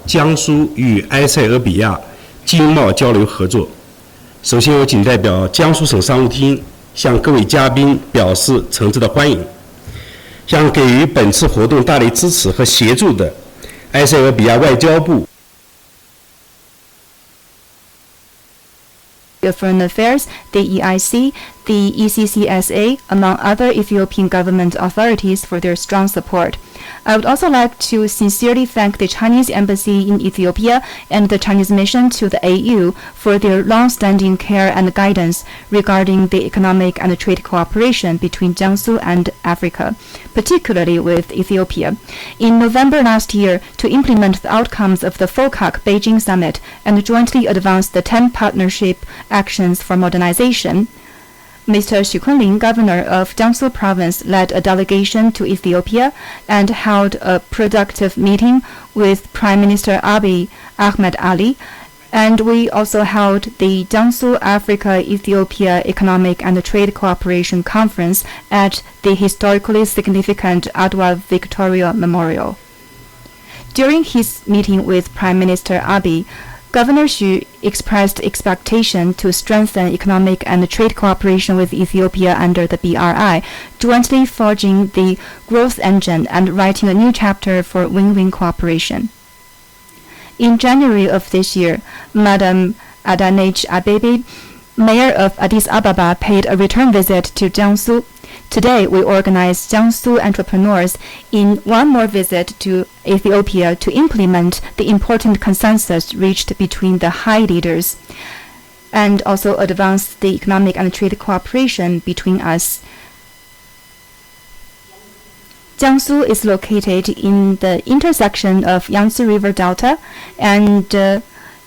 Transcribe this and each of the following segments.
江苏与埃塞俄比亚经贸交流合作。首先，我谨代表江苏省商务厅向各位嘉宾表示诚挚的欢迎，向给予本次活动大力支持和协助的埃塞俄比亚外交部、 Foreign Affairs, the EIC, the ECCSA, among other Ethiopian government authorities for their strong support. I would also like to sincerely thank the Chinese Embassy in Ethiopia and the Chinese Mission to the AU for their long-standing care and guidance regarding the economic and trade cooperation between Jiangsu and Africa, particularly with Ethiopia. In November last year, to implement the outcomes of the FOCAC Beijing Summit and jointly advance the 10 partnership actions for modernization, Mr. Xu Kunling, governor of Jiangsu province, led a delegation to Ethiopia and held a productive meeting with Prime Minister Abiy Ahmed Ali, and we also held the Jiangsu Africa-Ethiopia Economic and Trade Cooperation Conference at the historically significant Adwa Victoria Memorial. During his meeting with Prime Minister Abiy, Governor Xu expressed expectation to strengthen economic and trade cooperation with Ethiopia under the BRI, jointly forging the growth engine and writing a new chapter for win-win cooperation. In January of this year, Madam Adanech Abebe, mayor of Addis Ababa, paid a return visit to Jiangsu. Today, we organize Jiangsu entrepreneurs in one more visit to Ethiopia to implement the important consensus reached between the high leaders and also advance the economic and trade cooperation between us. Jiangsu is located in the intersection of Yangtze River Delta, and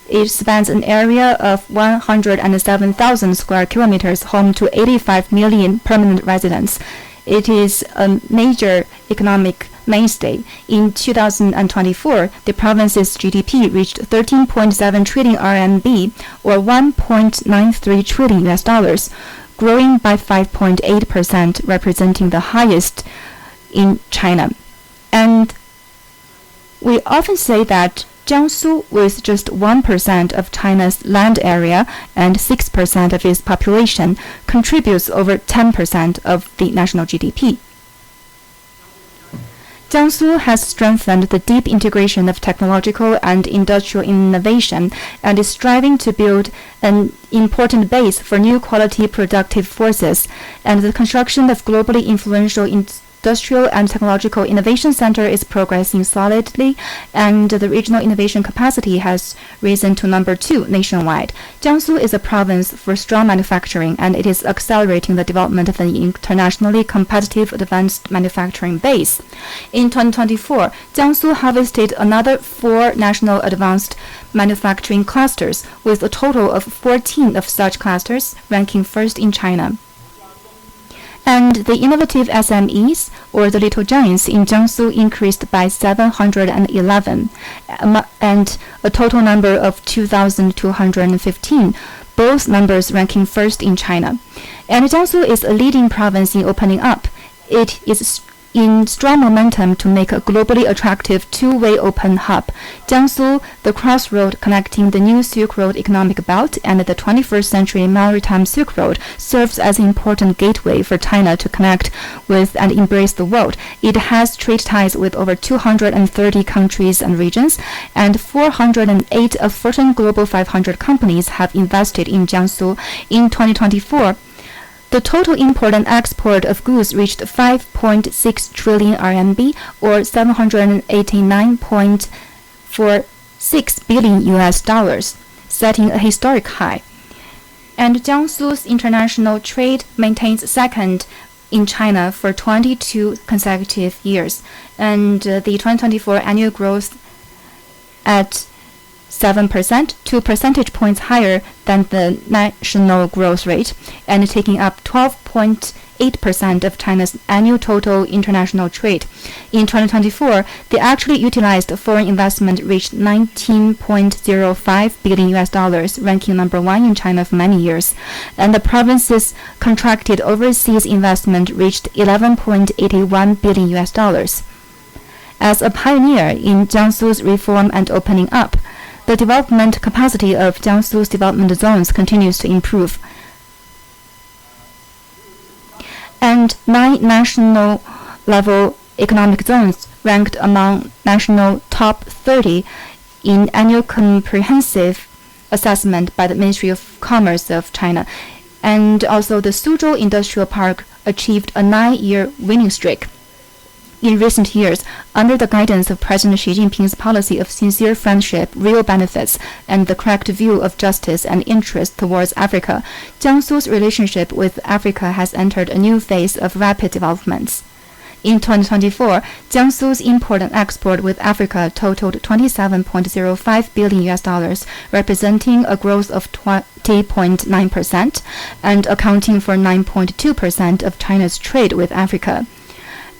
it spans an area of 107,000 square kilometers, home to 85 million permanent residents. It is a major economic mainstay. In 2024, the province's GDP reached 13.7 trillion RMB, or $1.93 trillion, growing by 5.8%, representing the highest in China. And we often say that Jiangsu, with just 1% of China's land area and 6% of its population, contributes over 10% of the national GDP. Jiangsu has strengthened the deep integration of technological and industrial innovation and is striving to build an important base for new quality productive forces, and the construction of globally influential Industrial and Technological Innovation Center is progressing solidly, and the regional innovation capacity has risen to number 2 nationwide. Jiangsu is a province for strong manufacturing, and it is accelerating the development of an internationally competitive advanced manufacturing base. In 2024, Jiangsu harvested another 4 national advanced manufacturing clusters, with a total of 14 of such clusters, ranking first in China. And the innovative SMEs, or the little giants, in Jiangsu increased by 711, and a total number of 2,215, both numbers ranking first in China. And Jiangsu is a leading province in opening up. It is in strong momentum to make a globally attractive two-way open hub. Jiangsu, the crossroad connecting the new Silk Road economic belt and the 21st century maritime Silk Road, serves as an important gateway for China to connect with and embrace the world. It has trade ties with over 230 countries and regions, and 408 of Fortune Global 500 companies have invested in Jiangsu. In 2024, the total import and export of goods reached 5.6 trillion RMB, or $789.46 billion, setting a historic high. And Jiangsu's international trade maintains second in China for 22 consecutive years, and the 2024 annual growth at 7%, 2 percentage points higher than the national growth rate, and taking up 12.8% of China's annual total international trade. In 2024, the actually utilized foreign investment reached $19.05 billion, ranking number 1 in China for many years, and the province's contracted overseas investment reached $11.81 billion. As a pioneer in Jiangsu's reform and opening up, the development capacity of Jiangsu's development zones continues to improve. And 9 national-level economic zones ranked among national top 30 in annual comprehensive assessment by the Ministry of Commerce of China. And also the Suzhou Industrial Park achieved a 9-year winning streak. In recent years, under the guidance of President Xi Jinping's policy of sincere friendship, real benefits, and the correct view of justice and interest towards Africa, Jiangsu's relationship with Africa has entered a new phase of rapid developments. In 2024, Jiangsu's import and export with Africa totaled $27.05 billion, representing a growth of 20.9% and accounting for 9.2% of China's trade with Africa.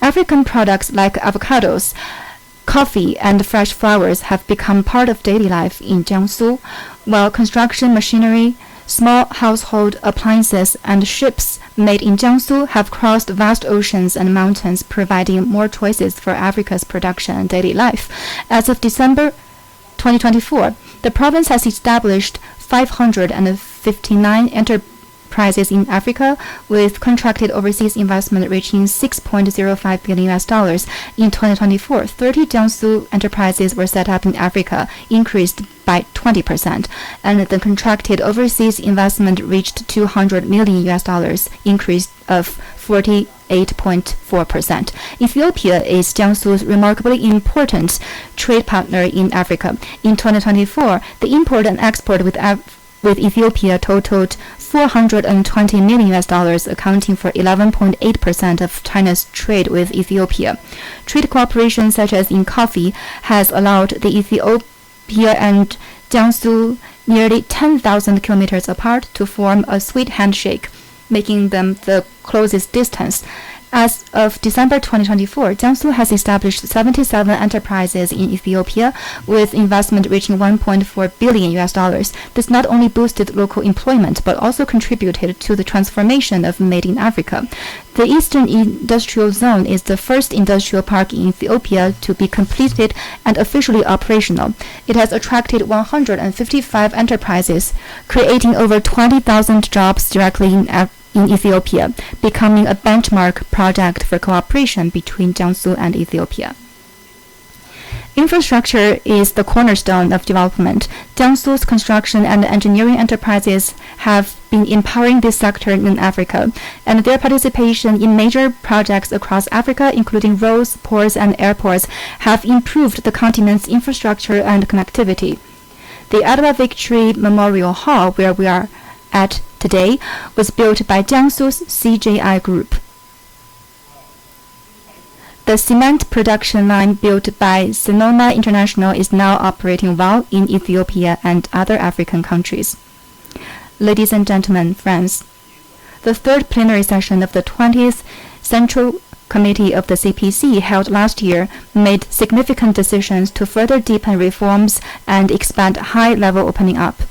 African products like avocados, coffee, and fresh flowers have become part of daily life in Jiangsu, while construction machinery, small household appliances, and ships made in Jiangsu have crossed vast oceans and mountains, providing more choices for Africa's production and daily life. As of December 2024, the province has established 559 enterprises in Africa, with contracted overseas investment reaching $6.05 billion. In 2024, 30 Jiangsu enterprises were set up in Africa, increased by 20%, and the contracted overseas investment reached $200 million, increase of 48.4%. Ethiopia is Jiangsu's remarkably important trade partner in Africa. In 2024, the import and export with Ethiopia totaled $420 million, accounting for 11.8% of China's trade with Ethiopia. Trade cooperation, such as in coffee, has allowed the Ethiopia and Jiangsu, nearly 10,000 kilometers apart, to form a sweet handshake, making them the closest distance. As of December 2024, Jiangsu has established 77 enterprises in Ethiopia, with investment reaching $1.4 billion. This not only boosted local employment, but also contributed to the transformation of Made in Africa. The Eastern Industrial Zone is the first industrial park in Ethiopia to be completed and officially operational. It has attracted 155 enterprises, creating over 20,000 jobs directly in Ethiopia, becoming a benchmark project for cooperation between Jiangsu and Ethiopia. Infrastructure is the cornerstone of development. Jiangsu's construction and engineering enterprises have been empowering this sector in Africa, and their participation in major projects across Africa, including roads, ports, and airports, have improved the continent's infrastructure and connectivity. The Adwa Victory Memorial Hall, where we are at today, was built by Jiangsu's CJI Group. The cement production line built by Sinoma International is now operating well in Ethiopia and other African countries. Ladies and gentlemen, friends, the third plenary session of the 20th Central Committee of the CPC, held last year, made significant decisions to further deepen reforms and expand high-level opening up.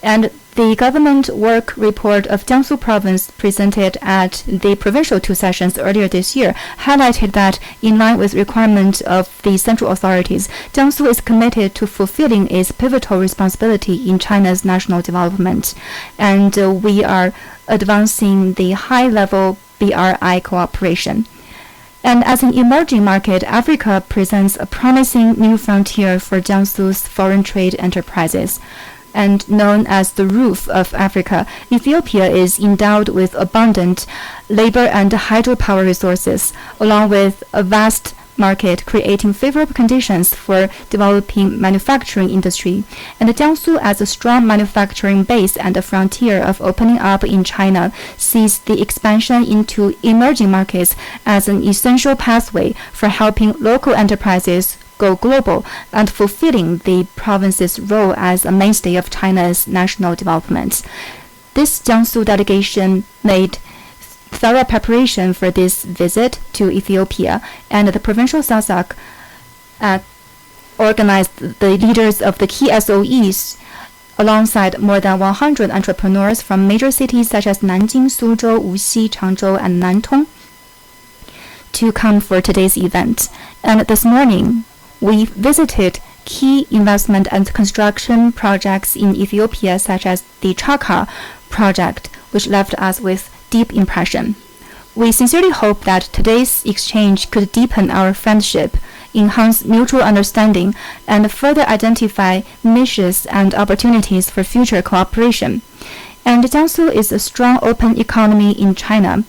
And the government work report of Jiangsu Province, presented at the provincial 2 sessions earlier this year, highlighted that, in line with requirements of the central authorities, Jiangsu is committed to fulfilling its pivotal responsibility in China's national development, and we are advancing the high-level BRI cooperation. And as an emerging market, Africa presents a promising new frontier for Jiangsu's foreign trade enterprises. And known as the roof of Africa, Ethiopia is endowed with abundant labor and hydropower resources, along with a vast market, creating favorable conditions for developing manufacturing industry. And Jiangsu, as a strong manufacturing base and a frontier of opening up in China, sees the expansion into emerging markets as an essential pathway for helping local enterprises go global and fulfilling the province's role as a mainstay of China's national development. This Jiangsu delegation made thorough preparation for this visit to Ethiopia, and the provincial SASAC organized the leaders of the key SOEs alongside more than 100 entrepreneurs from major cities such as Nanjing, Suzhou, Wuxi, Changzhou, and Nantong, to come for today's event. And this morning, we visited key investment and construction projects in Ethiopia, such as the Chaka project, which left us with deep impression. We sincerely hope that today's exchange could deepen our friendship, enhance mutual understanding, and further identify niches and opportunities for future cooperation. And Jiangsu is a strong open economy in China.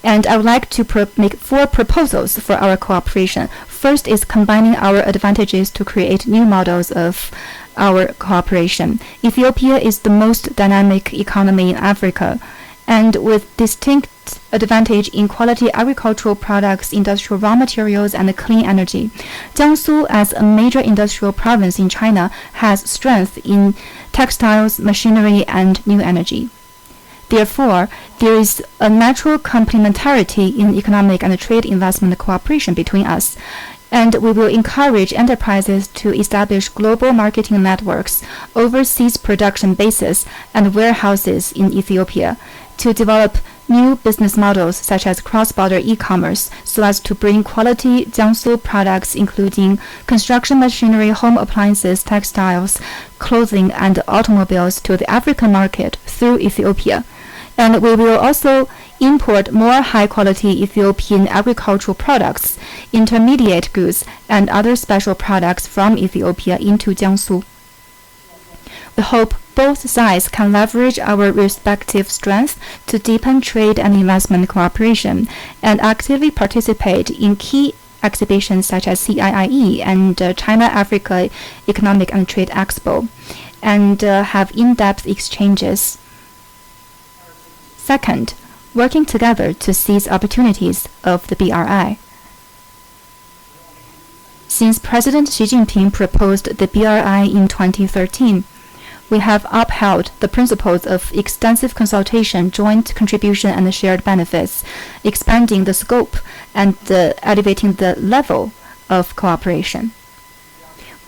And I would like to make 4 proposals for our cooperation. First is combining our advantages to create new models of our cooperation. Ethiopia is the most dynamic economy in Africa, and with distinct advantage in quality agricultural products, industrial raw materials, and clean energy. Jiangsu, as a major industrial province in China, has strength in textiles, machinery, and new energy. Therefore, there is a natural complementarity in economic and trade investment cooperation between us, and we will encourage enterprises to establish global marketing networks, overseas production bases, and warehouses in Ethiopia to develop new business models such as cross-border e-commerce so as to bring quality Jiangsu products including construction machinery, home appliances, textiles, clothing, and automobiles to the African market through Ethiopia. And we will also import more high-quality Ethiopian agricultural products, intermediate goods, and other special products from Ethiopia into Jiangsu. We hope both sides can leverage our respective strengths to deepen trade and investment cooperation and actively participate in key exhibitions such as CIIE and China-Africa Economic and Trade Expo, and have in-depth exchanges. Second, working together to seize opportunities of the BRI. Since President Xi Jinping proposed the BRI in 2013, we have upheld the principles of extensive consultation, joint contribution, and shared benefits, expanding the scope and elevating the level of cooperation.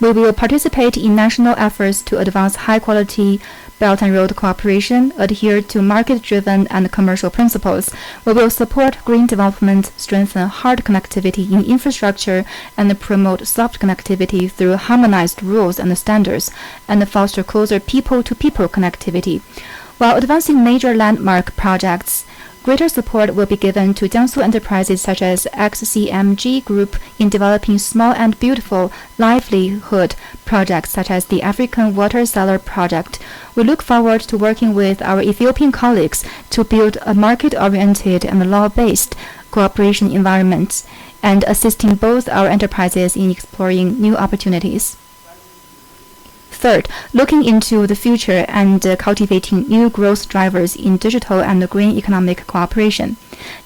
We will participate in national efforts to advance high-quality Belt and Road cooperation, adhere to market-driven and commercial principles. We will support green development, strengthen hard connectivity in infrastructure, and promote soft connectivity through harmonized rules and standards, and foster closer people-to-people connectivity. While advancing major landmark projects, greater support will be given to Jiangsu enterprises such as XCMG Group in developing small and beautiful livelihood projects such as the African Water Cellar Project. We look forward to working with our Ethiopian colleagues to build a market-oriented and law-based cooperation environment and assisting both our enterprises in exploring new opportunities. Third, looking into the future and cultivating new growth drivers in digital and green economic cooperation.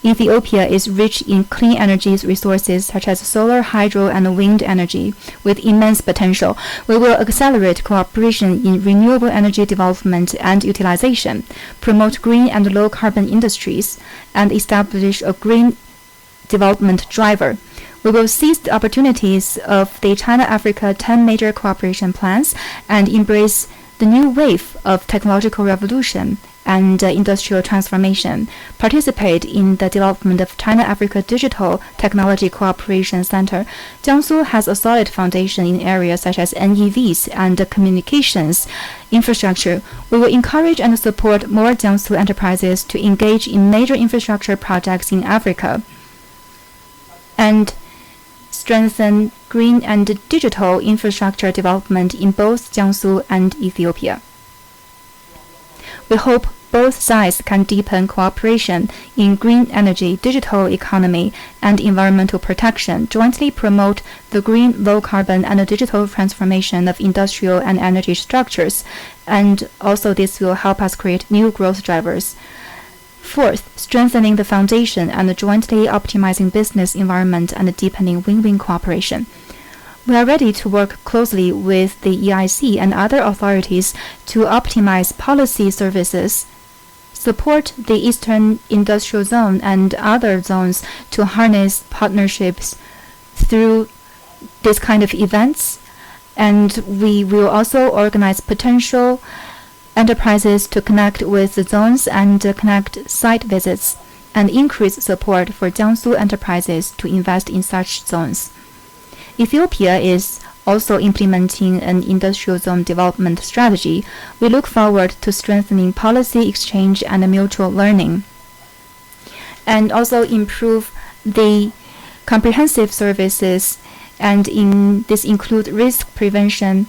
Ethiopia is rich in clean energy resources such as solar, hydro, and wind energy with immense potential. We will accelerate cooperation in renewable energy development and utilization, promote green and low-carbon industries, and establish a green development driver. We will seize the opportunities of the China-Africa 10 major cooperation plans and embrace the new wave of technological revolution and industrial transformation, participate in the development of China-Africa Digital Technology Cooperation Center. Jiangsu has a solid foundation in areas such as NEVs and communications infrastructure. We will encourage and support more Jiangsu enterprises to engage in major infrastructure projects in Africa and strengthen green and digital infrastructure development in both Jiangsu and Ethiopia. We hope both sides can deepen cooperation in green energy, digital economy, and environmental protection, jointly promote the green, low-carbon, and digital transformation of industrial and energy structures, and also this will help us create new growth drivers. Fourth, strengthening the foundation and jointly optimizing business environment and deepening win-win cooperation. We are ready to work closely with the EIC and other authorities to optimize policy services, support the Eastern Industrial Zone and other zones to harness partnerships through this kind of events, and we will also organize potential enterprises to connect with the zones and connect site visits and increase support for Jiangsu enterprises to invest in such zones. Ethiopia is also implementing an industrial zone development strategy. We look forward to strengthening policy exchange and mutual learning, and also improve the comprehensive services, and this include risk prevention,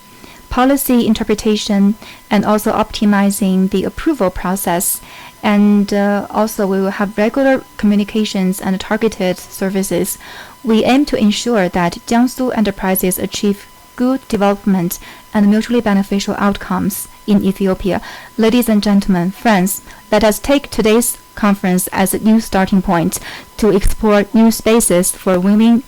policy interpretation, and also optimizing the approval process. And also we will have regular communications and targeted services. We aim to ensure that Jiangsu enterprises achieve good development and mutually beneficial outcomes in Ethiopia. Ladies and gentlemen, friends, let us take today's conference as a new starting point to explore new spaces for win-win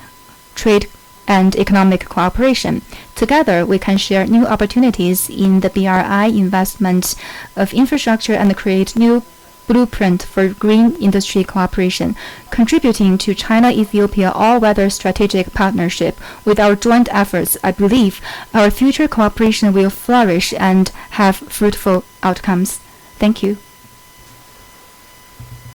trade and economic cooperation. Together, we can share new opportunities in the BRI investment of infrastructure and create new blueprint for green industry cooperation, contributing to China-Ethiopia all-weather strategic partnership. With our joint efforts, I believe our future cooperation will flourish and have fruitful outcomes. Thank you.